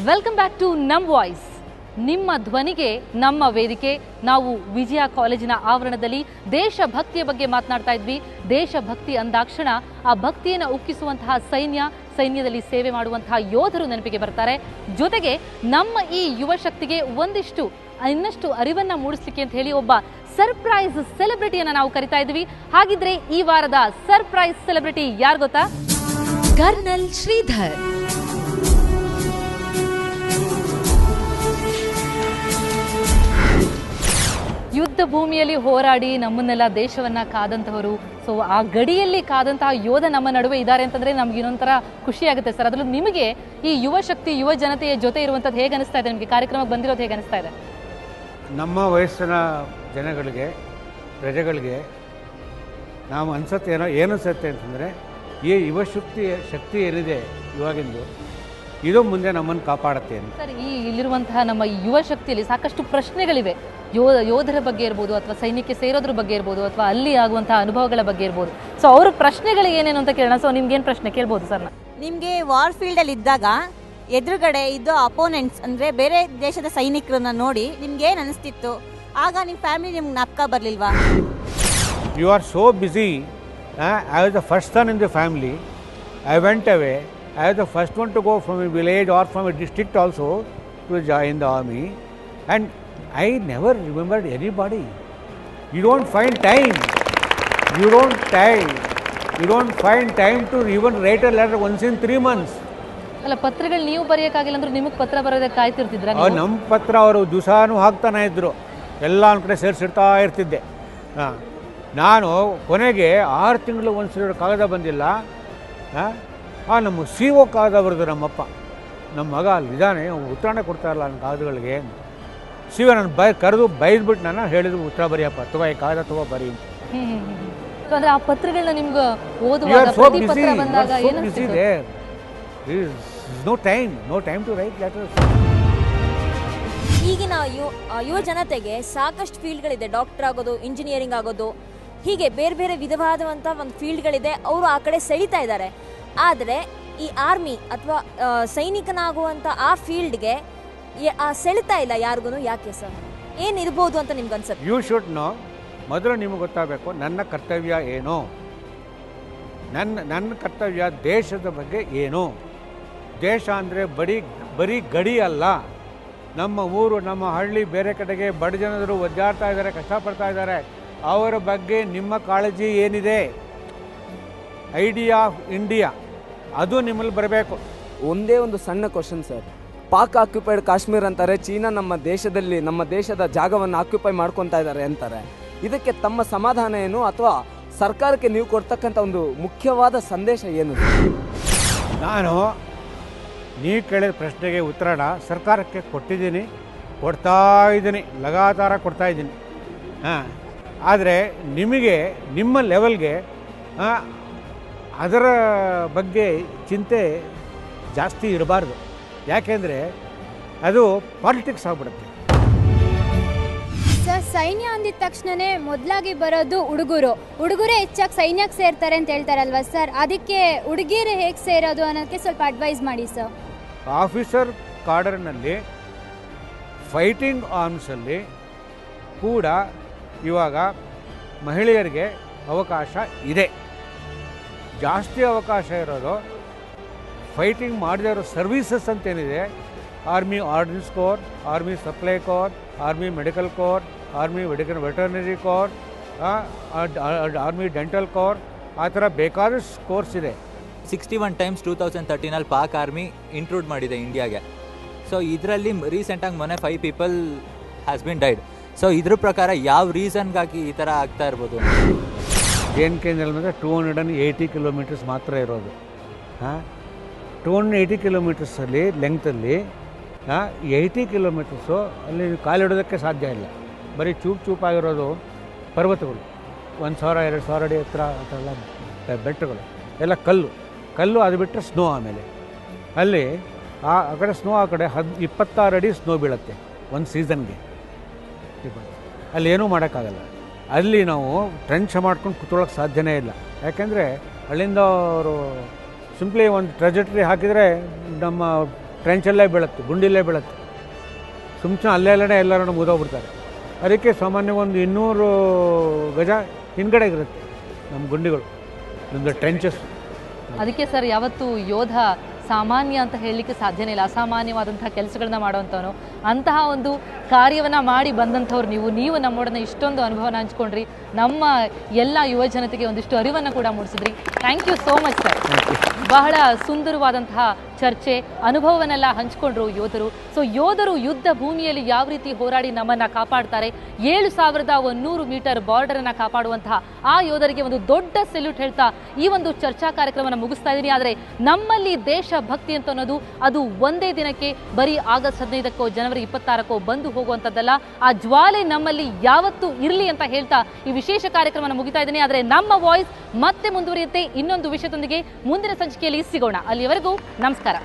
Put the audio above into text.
Welcome back to ನಮ್ voice. ನಿಮ್ಮ ಧ್ವನಿಗೆ ನಮ್ಮ ವೇದಿಕೆ. ನಾವು ವಿಜಯ ಕಾಲೇಜಿನ ಆವರಣದಲ್ಲಿ ದೇಶಭಕ್ತಿಯ ಬಗ್ಗೆ ಮಾತನಾಡ್ತಾ ಇದ್ವಿ. ದೇಶಭಕ್ತಿ ಅಂದಾಕ್ಷಣ ಆ ಭಕ್ತಿಯನ್ನು ಉಕ್ಕಿಸುವಂತಹ ಸೈನ್ಯದಲ್ಲಿ ಸೇವೆ ಮಾಡುವಂತಹ ಯೋಧರು ನೆನಪಿಗೆ ಬರ್ತಾರೆ. ಜೊತೆಗೆ ನಮ್ಮ ಈ ಯುವ ಶಕ್ತಿಗೆ ಇನ್ನಷ್ಟು ಅರಿವನ್ನ ಮೂಡಿಸ್ಲಿಕ್ಕೆ ಅಂತ ಹೇಳಿ ಒಬ್ಬ ಸರ್ಪ್ರೈಸ್ ಸೆಲೆಬ್ರಿಟಿಯನ್ನ ನಾವು ಕರಿತಾ ಇದ್ವಿ. ಹಾಗಿದ್ರೆ ಈ ವಾರದ ಸರ್ಪ್ರೈಸ್ ಸೆಲೆಬ್ರಿಟಿ ಯಾರು ಗೊತ್ತಾ? ಕರ್ನಲ್ ಶ್ರೀಧರ್. ಯುದ್ಧ ಭೂಮಿಯಲ್ಲಿ ಹೋರಾಡಿ ನಮ್ಮನ್ನೆಲ್ಲ ದೇಶವನ್ನ ಕಾದಂತವರು. ಸೊ ಆ ಗಡಿಯಲ್ಲಿ ಕಾದಂತಹ ಯೋಧ ನಮ್ಮ ನಡುವೆ ಇದ್ದಾರೆ ಅಂತಂದ್ರೆ ನಮ್ಗೆ ಇನ್ನೊಂಥರ ಖುಷಿ ಆಗುತ್ತೆ ಸರ್. ಅದರಲ್ಲೂ ನಿಮಗೆ ಈ ಯುವ ಶಕ್ತಿ ಯುವ ಜನತೆಯ ಜೊತೆ ಇರುವಂಥದ್ದು ಹೇಗೆ ಅನಿಸ್ತಾ ಇದೆ? ನಿಮಗೆ ಕಾರ್ಯಕ್ರಮಕ್ಕೆ ಬಂದಿರೋದು ಹೇಗೆ ಅನಿಸ್ತಾ ಇದೆ? ನಮ್ಮ ವಯಸ್ಸಿನ ಜನಗಳಿಗೆ ಪ್ರಜೆಗಳಿಗೆ ನಾವು ಏನಿಸುತ್ತೆ ಅಂತಂದರೆ ಈ ಯುವ ಶಕ್ತಿ ಏನಿದೆ ಇವಾಗಿಂದು ಇದು ಮುಂದೆ ನಮ್ಮನ್ನು ಕಾಪಾಡುತ್ತೆ ಅಂತ. ಸರ್, ಇಲ್ಲಿರುವಂತಹ ನಮ್ಮ ಯುವ ಶಕ್ತಿಯಲ್ಲಿ ಸಾಕಷ್ಟು ಪ್ರಶ್ನೆಗಳಿವೆ. ಯೋಧರ ಬಗ್ಗೆ ಇರ್ಬೋದು, ಅಥವಾ ಸೈನ್ಯಕ್ಕೆ ಸೇರೋದ್ರ ಬಗ್ಗೆ ಇರ್ಬೋದು, ಅಥವಾ ಅಲ್ಲಿ ಆಗುವಂತಹ ಅನುಭವಗಳ ಬಗ್ಗೆ ಇರ್ಬೋದು. ಸೊ ಅವ್ರ ಪ್ರಶ್ನೆಗಳು ಏನೇನು ಅಂತ ಕೇಳೋಣ. ಸೊ ನಿಮ್ಗೇನು ಪ್ರಶ್ನೆ ಕೇಳ್ಬೋದು ಸರ್? ನಿಮಗೆ ವಾರ್ ಫೀಲ್ಡಲ್ಲಿ ಇದ್ದಾಗ ಎದುರುಗಡೆ ಇದ್ದ ಅಪೋನೆಂಟ್ಸ್ ಅಂದರೆ ಬೇರೆ ದೇಶದ ಸೈನಿಕರನ್ನ ನೋಡಿ ನಿಮ್ಗೆ ಏನು ಅನಿಸ್ತಿತ್ತು? ಆಗ ನಿಮ್ಮ ಫ್ಯಾಮಿಲಿ ನಿಮ್ಗೆ ಜ್ಞಾಪಕ ಬರಲಿಲ್ವಾ? You are so busy. I was the first son in the family. I went away. I was the first one to go from a village or from a district also to join the army, and I never remembered anybody. You don't find time. You don't find time to even write a letter once in 3 months. ಅಲ್ಲ, ಪತ್ರಗಳು ನೀವು ಬರೆಯೋಕ್ಕಾಗಿಲ್ಲ ಅಂದ್ರೆ ನಿಮಗೆ ಪತ್ರ ಬರೋದಕ್ಕೆ ಕಾಯ್ತಿರ್ತಿದ್ರ? ನಮ್ಮ ಪತ್ರ ಅವರು ದಿವಸಾನು ಹಾಕ್ತಾನೆ ಇದ್ದರು. ಎಲ್ಲ ಒಂದು ಕಡೆ ಸೇರಿಸಿಡ್ತಾ ಇರ್ತಿದ್ದೆ. ನಾನು ಕೊನೆಗೆ 6 ತಿಂಗಳು ಒಂದು ಕಾಗದ ಬಂದಿಲ್ಲ. ನಮ್ಮ ಸಿ ಒ ಕಾಗದ ಬರೆದು ನಮ್ಮಪ್ಪ, ನಮ್ಮ ಮಗ ಅಲ್ಲಿದ್ದಾನೆ, ಉತ್ತರನೇ ಕೊಡ್ತಾ ಇಲ್ಲ ನನ್ನ ಕಾಗದಗಳಿಗೆ. ಸಿ ಒ ನಾನು ಕರೆದು ಬೈದ್ಬಿಟ್ಟು ನಾನು ಹೇಳಿದ್ರು, ಉತ್ತರ ಬರೆಯಪ್ಪ, ತಗೋ ಈ ಕಾಗದ ತಗೋ ಬರೀ. ಅಂದ್ರೆ ಆ ಪತ್ರಗಳನ್ನ ನಿಮ್ಗೆ ಓದುವಾಗ ಪ್ರತಿ ಪತ್ರ ಬಂದಾಗ ಏನಿದೆ? No time to write letters. ಈಗಿನ ಯುವ ಜನತೆಗೆ ಸಾಕಷ್ಟು ಫೀಲ್ಡ್ಗಳಿದೆ. ಡಾಕ್ಟರ್ ಆಗೋದು, ಇಂಜಿನಿಯರಿಂಗ್ ಆಗೋದು, ಹೀಗೆ ಬೇರೆ ಬೇರೆ ವಿಧವಾದಂಥ ಒಂದು ಫೀಲ್ಡ್ಗಳಿದೆ. ಅವರು ಆ ಕಡೆ ಸೆಳೀತಾ ಇದ್ದಾರೆ. ಆದರೆ ಈ ಆರ್ಮಿ ಅಥವಾ ಸೈನಿಕನಾಗುವಂಥ ಆ ಫೀಲ್ಡ್ಗೆ ಸೆಳಿತಾ ಇಲ್ಲ ಯಾರಿಗೂ. ಯಾಕೆ ಸರ್? ಏನಿರ್ಬೋದು ಅಂತ ನಿಮ್ಗೆ ಅನ್ಸುತ್ತೆ? You should know. ಮೊದಲು ನಿಮಗೆ ಗೊತ್ತಾಗಬೇಕು ನನ್ನ ಕರ್ತವ್ಯ ಏನು. ನನ್ನ ಕರ್ತವ್ಯ ದೇಶದ ಬಗ್ಗೆ ಏನು. ದೇಶ ಅಂದರೆ ಬರೀ ಗಡಿ ಅಲ್ಲ. ನಮ್ಮ ಊರು, ನಮ್ಮ ಹಳ್ಳಿ, ಬೇರೆ ಕಡೆಗೆ ಬಡ ಜನರು ಒದ್ದಾಡ್ತಾ ಇದ್ದಾರೆ, ಕಷ್ಟಪಡ್ತಾ ಇದ್ದಾರೆ. ಅವರ ಬಗ್ಗೆ ನಿಮ್ಮ ಕಾಳಜಿ ಏನಿದೆ? ಐಡಿಯಾ ಆಫ್ ಇಂಡಿಯಾ ಅದು ನಿಮ್ಮಲ್ಲಿ ಬರಬೇಕು. ಒಂದೇ ಒಂದು ಸಣ್ಣ question sir. Pak occupied Kashmir ಅಂತಾರೆ, ಚೀನಾ ನಮ್ಮ ದೇಶದ ಜಾಗವನ್ನು ಆಕ್ಯುಪೈ ಮಾಡ್ಕೊತಾ ಇದ್ದಾರೆ ಅಂತಾರೆ. ಇದಕ್ಕೆ ತಮ್ಮ ಸಮಾಧಾನ ಏನು, ಅಥವಾ ಸರ್ಕಾರಕ್ಕೆ ನೀವು ಕೊಡ್ತಕ್ಕಂಥ ಒಂದು ಮುಖ್ಯವಾದ ಸಂದೇಶ ಏನು? ನೀವು ಕೇಳಿದ ಪ್ರಶ್ನೆಗೆ ಉತ್ತರನ ಸರ್ಕಾರಕ್ಕೆ ಕೊಡ್ತಾ ಇದ್ದೀನಿ, ಲಗಾತಾರ ಕೊಡ್ತಾ ಇದ್ದೀನಿ. ಆದರೆ ನಿಮಗೆ ನಿಮ್ಮ ಲೆವೆಲ್ಗೆ ಅದರ ಬಗ್ಗೆ ಚಿಂತೆ ಜಾಸ್ತಿ ಇರಬಾರ್ದು. ಯಾಕೆಂದರೆ ಅದು ಪಾಲಿಟಿಕ್ಸ್ ಆಗಿಬಿಡುತ್ತೆ. ಸರ್, ಸೈನ್ಯ ಅಂದಿದ ತಕ್ಷಣವೇ ಮೊದಲಾಗಿ ಬರೋದು ಹುಡುಗರೇ ಹೆಚ್ಚಾಗಿ ಸೈನ್ಯಕ್ಕೆ ಸೇರ್ತಾರೆ ಅಂತ ಹೇಳ್ತಾರಲ್ವ ಸರ್? ಅದಕ್ಕೆ ಹುಡುಗಿಯರು ಹೇಗೆ ಸೇರೋದು ಅನ್ನೋದಕ್ಕೆ ಸ್ವಲ್ಪ ಅಡ್ವೈಸ್ ಮಾಡಿ ಸರ್. ಆಫೀಸರ್ ಕಾರ್ಡರ್ನಲ್ಲಿ ಫೈಟಿಂಗ್ ಆರ್ಮ್ಸಲ್ಲಿ ಕೂಡ ಇವಾಗ ಮಹಿಳೆಯರಿಗೆ ಅವಕಾಶ ಇದೆ. ಜಾಸ್ತಿ ಅವಕಾಶ ಇರೋದು ಫೈಟಿಂಗ್ ಮಾಡದೇ ಇರೋ ಸರ್ವೀಸಸ್ ಅಂತೇನಿದೆ, army ordnance corps, army supply corps, army medical corps, army veterinary corps, army dental corps, ಆ ಥರ ಬೇಕಾದಷ್ಟು ಕೋರ್ಸ್ ಇದೆ. 61 ಟೈಮ್ಸ್ 2013 ಪಾಕ್ ಆರ್ಮಿ ಇಂಟ್ರೂಡ್ ಮಾಡಿದೆ ಇಂಡಿಯಾಗೆ. ಸೊ ಇದರಲ್ಲಿ ರೀಸೆಂಟಾಗಿ ಮೊನ್ನೆ 5 people has been died. So ಇದ್ರ ಪ್ರಕಾರ ಯಾವ ರೀಸನ್ಗಾಗಿ ಈ ಥರ ಆಗ್ತಾ ಇರ್ಬೋದು? JNKನಲ್ಲಿ 280 ಕಿಲೋಮೀಟರ್ಸ್ ಮಾತ್ರ ಇರೋದು. 280 ಕಿಲೋಮೀಟರ್ಸಲ್ಲಿ ಲೆಂಗ್ತಲ್ಲಿ 80 ಕಿಲೋಮೀಟರ್ಸು ಅಲ್ಲಿ ಕಾಲಿಡೋದಕ್ಕೆ ಸಾಧ್ಯ ಇಲ್ಲ. ಬರೀ ಚೂಪಾಗಿರೋದು ಪರ್ವತಗಳು, 1000 2000 ಅಡಿ ಹತ್ರ ಆ ಥರ ಎಲ್ಲ ಬೆಟ್ಟಗಳು, ಎಲ್ಲ ಕಲ್ಲು. ಅದು ಬಿಟ್ಟರೆ ಸ್ನೋ. ಆಮೇಲೆ ಅಲ್ಲಿ ಆ ಕಡೆ ಸ್ನೋ, ಆ ಕಡೆ 26 ಅಡಿ ಸ್ನೋ ಬೀಳುತ್ತೆ ಒಂದು ಸೀಸನ್ಗೆ. ಅಲ್ಲಿ ಏನೂ ಮಾಡೋಕ್ಕಾಗಲ್ಲ. ಅಲ್ಲಿ ನಾವು ಟ್ರೆಂಚ್ ಮಾಡ್ಕೊಂಡು ಕೂತ್ಕೊಳ್ಳೋಕೆ ಸಾಧ್ಯನೇ ಇಲ್ಲ. ಯಾಕೆಂದರೆ ಅಲ್ಲಿಂದ ಅವರು ಸಿಂಪ್ಲಿ ಒಂದು ಟ್ರೆಜೆಕ್ಟ್ರಿ ಹಾಕಿದರೆ ನಮ್ಮ ಟ್ರೆಂಚಲ್ಲೇ ಬೀಳುತ್ತೆ, ಗುಂಡಿಲ್ಲೇ ಬೀಳುತ್ತೆ. ಸುಮ್ಮನೆ ಅಲ್ಲೆಲ್ಲೇ ಎಲ್ಲರೂ ಮುದೋಗ್ಬಿಡ್ತಾರೆ. ಅದಕ್ಕೆ ಸಾಮಾನ್ಯ ಒಂದು 200 ಗಜ ಹಿಂದ್ಗಡೆ ಇರುತ್ತೆ ನಮ್ಮ ಗುಂಡಿಗಳು, ಒಂದು ಟ್ರೆಂಚಸ್. ಅದಕ್ಕೆ ಸರ್ ಯಾವತ್ತು ಯೋಧ ಸಾಮಾನ್ಯ ಅಂತ ಹೇಳಲಿಕ್ಕೆ ಸಾಧ್ಯನೇ ಇಲ್ಲ. ಅಸಾಮಾನ್ಯವಾದಂತಹ ಕೆಲಸಗಳನ್ನ ಮಾಡುವಂಥವನು, ಅಂತಹ ಒಂದು ಕಾರ್ಯವನ್ನು ಮಾಡಿ ಬಂದಂಥವ್ರು ನೀವು ನಮ್ಮೊಡನೆ ಇಷ್ಟೊಂದು ಅನುಭವನ ಹಂಚ್ಕೊಂಡ್ರಿ, ನಮ್ಮ ಎಲ್ಲ ಯುವ ಜನತೆಗೆ ಒಂದಿಷ್ಟು ಅರಿವನ್ನು ಕೂಡ ಮೂಡಿಸಿದ್ರಿ. Thank you so much sir. ಬಹಳ ಸುಂದರವಾದಂತಹ ಚರ್ಚೆ, ಅನುಭವವನ್ನೆಲ್ಲ ಹಂಚ್ಕೊಂಡ್ರು ಯೋಧರು. ಸೊ ಯೋಧರು ಯುದ್ಧ ಭೂಮಿಯಲ್ಲಿ ಯಾವ ರೀತಿ ಹೋರಾಡಿ ನಮ್ಮನ್ನು ಕಾಪಾಡ್ತಾರೆ, 7100 ಮೀಟರ್ ಬಾರ್ಡರನ್ನು ಕಾಪಾಡುವಂತಹ ಆ ಯೋಧರಿಗೆ ಒಂದು ದೊಡ್ಡ ಸೆಲ್ಯೂಟ್ ಹೇಳ್ತಾ ಈ ಒಂದು ಚರ್ಚಾ ಕಾರ್ಯಕ್ರಮವನ್ನು ಮುಗಿಸ್ತಾ ಇದ್ದೀನಿ. ಆದರೆ ನಮ್ಮಲ್ಲಿ ದೇಶ ಭಕ್ತಿ ಅಂತ ಅನ್ನೋದು ಅದು ಒಂದೇ ದಿನಕ್ಕೆ ಬರೀ ಆಗಸ್ಟ್ 15ಕ್ಕೋ ಜನವರಿ 26ಕ್ಕೋ ಬಂದು ಹೋಗುವಂಥದ್ದಲ್ಲ. ಆ ಜ್ವಾಲೆ ನಮ್ಮಲ್ಲಿ ಯಾವತ್ತೂ ಇರಲಿ ಅಂತ ಹೇಳ್ತಾ ಈ ವಿಶೇಷ ಕಾರ್ಯಕ್ರಮವನ್ನು ಮುಗಿತಾ ಇದ್ದೀನಿ. ಆದರೆ ನಮ್ಮ ವಾಯ್ಸ್ ಮತ್ತೆ ಮುಂದುವರಿಯುತ್ತೆ ಇನ್ನೊಂದು ವಿಷಯದೊಂದಿಗೆ ಮುಂದಿನ ಸಂಚಿಕೆಯಲ್ಲಿ ಸಿಗೋಣ. ಅಲ್ಲಿಯವರೆಗೂ ನಮಸ್ಕಾರ.